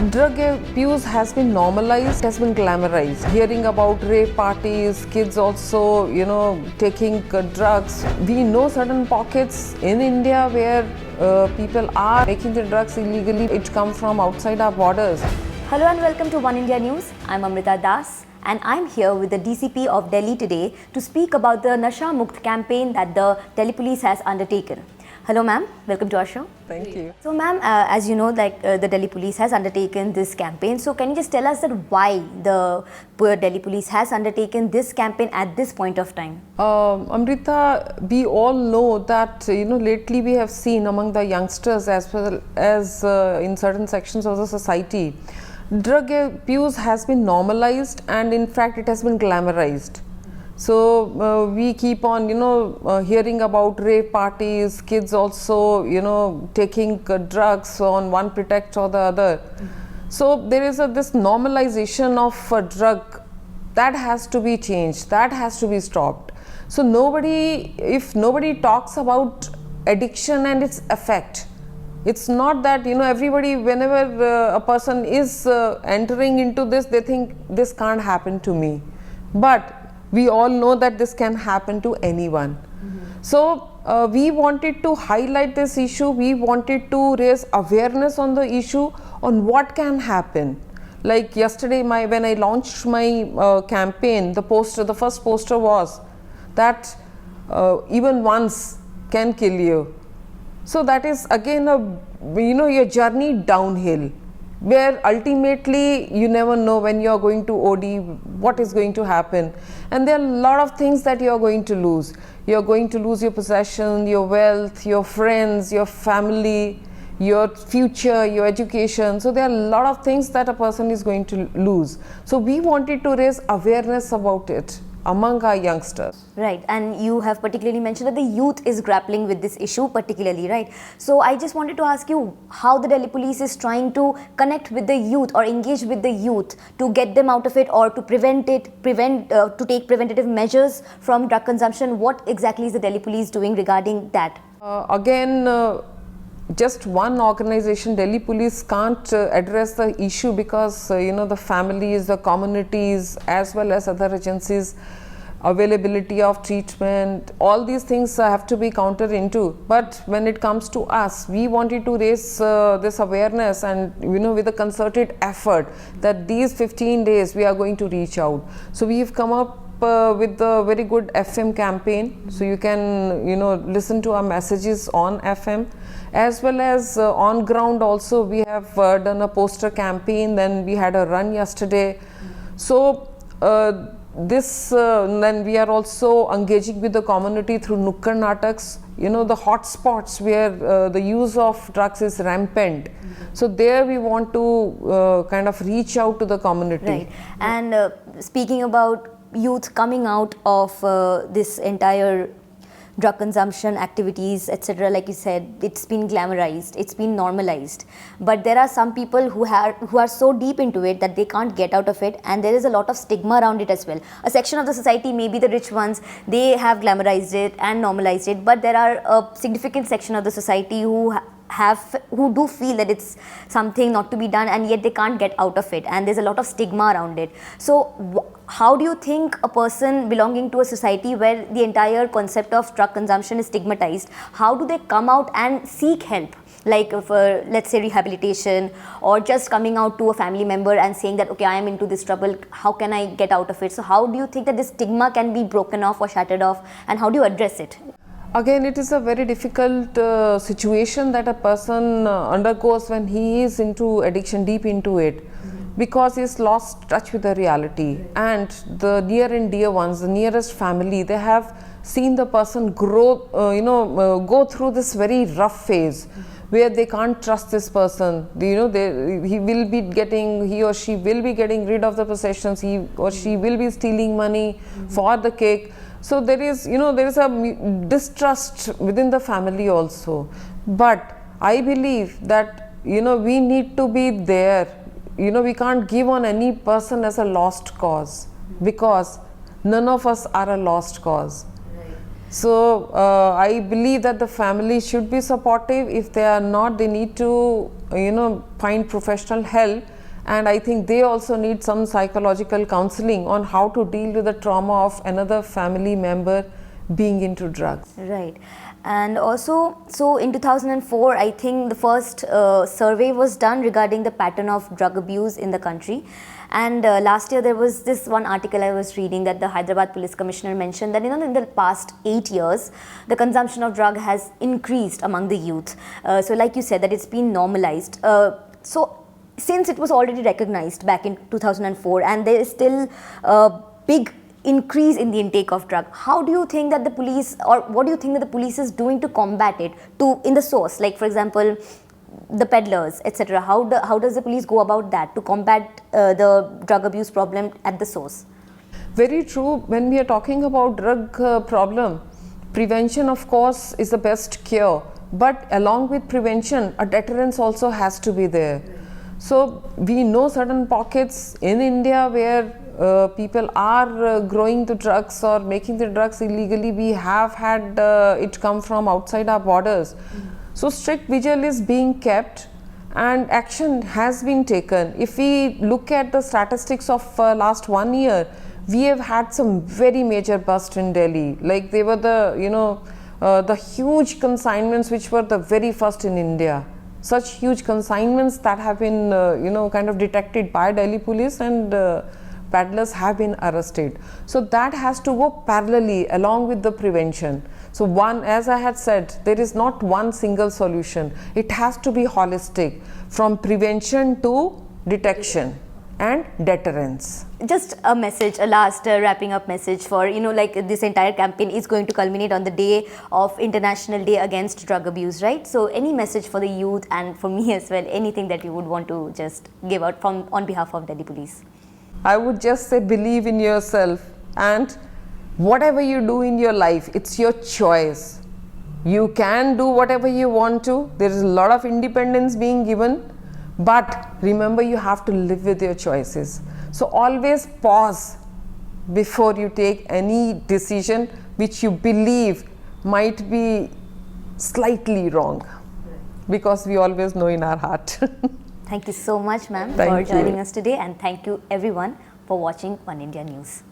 Drug abuse has been normalized, has been glamorized. Hearing about rave parties, kids also, taking drugs. We know certain pockets in India where people are making the drugs illegally. It comes from outside our borders. Hello and welcome to Oneindia News. I'm Amrita Das and I'm here with the DCP of Delhi today to speak about the Nasha Mukti campaign that the Delhi police has undertaken. Hello ma'am, welcome to our show. Thank you. So ma'am, as you know, the Delhi police has undertaken this campaign. So can you just tell us that why the Delhi police has undertaken this campaign at this point of time? Amrita, we all know that lately we have seen among the youngsters as well as in certain sections of the society, drug abuse has been normalized and in fact it has been glamorized. So we keep on hearing about rave parties, kids also taking drugs on one pretext or the other. So there is this normalization of a drug that has to be changed, that has to be stopped. So if nobody talks about addiction and its effect, it's not that everybody, whenever a person is entering into this, they think this can't happen to me, but we all know that this can happen to anyone. So we wanted to highlight this issue. We wanted to raise awareness on the issue on what can happen. Like yesterday, when I launched my campaign, the first poster was that even once can kill you. So that is again your journey downhill, where ultimately you never know when you are going to OD, what is going to happen. And there are a lot of things that you are going to lose. You are going to lose your possession, your wealth, your friends, your family, your future, your education. So there are a lot of things that a person is going to lose. So we wanted to raise awareness about it among our youngsters. Right, and you have particularly mentioned that the youth is grappling with this issue particularly, right? So I just wanted to ask you how the Delhi police is trying to connect with the youth or engage with the youth to get them out of it or to to take preventative measures from drug consumption. What exactly is the Delhi police doing regarding that? Just one organization, Delhi police, can't address the issue because the families, the communities, as well as other agencies, availability of treatment, all these things have to be counted into. But when it comes to us, we wanted to raise this awareness and with a concerted effort that these 15 days we are going to reach out. So we've come up with a very good FM campaign, so you can listen to our messages on FM, as well as on ground also. We have done a poster campaign, then we had a run yesterday. So then we are also engaging with the community through Nukkad Nataks, the hot spots where the use of drugs is rampant. So there we want to kind of reach out to the community. Right, and speaking about youth coming out of this entire drug consumption activities, etc., like you said, it's been glamorized, it's been normalized, but there are some people who are so deep into it that they can't get out of it, and there is a lot of stigma around it as well. A section of the society, maybe the rich ones, they have glamorized it and normalized it, but there are a significant section of the society who do feel that it's something not to be done, and yet they can't get out of it, and there's a lot of stigma around it. So how do you think a person belonging to a society where the entire concept of drug consumption is stigmatized, how do they come out and seek help, like for, let's say, rehabilitation, or just coming out to a family member and saying that, okay, I am into this trouble, how can I get out of it? So how do you think that this stigma can be broken off or shattered off, and how do you address it? Again, it is a very difficult situation that a person undergoes when he is into addiction, deep into it, because he's lost touch with the reality. And the near and dear ones, the nearest family, they have seen the person grow, go through this very rough phase where they can't trust this person. He or she will be getting rid of the possessions, he or she will be stealing money for the cake. So there is a distrust within the family also. But I believe that we need to be there. We can't give on any person as a lost cause, because none of us are a lost cause. So I believe that the family should be supportive. If they are not, they need to find professional help, and I think they also need some psychological counseling on how to deal with the trauma of another family member being into drugs. Right. And also, so in 2004, I think the first survey was done regarding the pattern of drug abuse in the country. And last year there was this one article I was reading that the Hyderabad Police Commissioner mentioned that in the past 8 years, the consumption of drug has increased among the youth. So like you said, that it's been normalized. So since it was already recognized back in 2004 and there is still a big increase in the intake of drug, how do you think that the police, or what do you think that the police is doing to combat it in the source? Like for example, the peddlers, etc. How does the police go about that to combat the drug abuse problem at the source? Very true. When we are talking about drug problem, prevention of course is the best cure, but along with prevention, a deterrence also has to be there. So we know certain pockets in India where people are growing the drugs or making the drugs illegally. We have had it come from outside our borders. So strict vigil is being kept and action has been taken. If we look at the statistics of last 1 year, we have had some very major busts in Delhi. Like they were the huge consignments which were the very first in India. Such huge consignments that have been kind of detected by Delhi police, and peddlers have been arrested. So that has to go parallelly along with the prevention. So one, as I had said, there is not one single solution. It has to be holistic, from prevention to detection and deterrence. Just a message, a last wrapping up message for, like this entire campaign is going to culminate on the day of International Day Against Drug Abuse, right? So any message for the youth and for me as well, anything that you would want to just give out on behalf of Delhi Police? I would just say believe in yourself, and whatever you do in your life, it's your choice. You can do whatever you want to. There is a lot of independence being given, but remember you have to live with your choices. So always pause before you take any decision which you believe might be slightly wrong, because we always know in our heart. Thank you so much, ma'am, for joining us today, and thank you everyone for watching Oneindia News.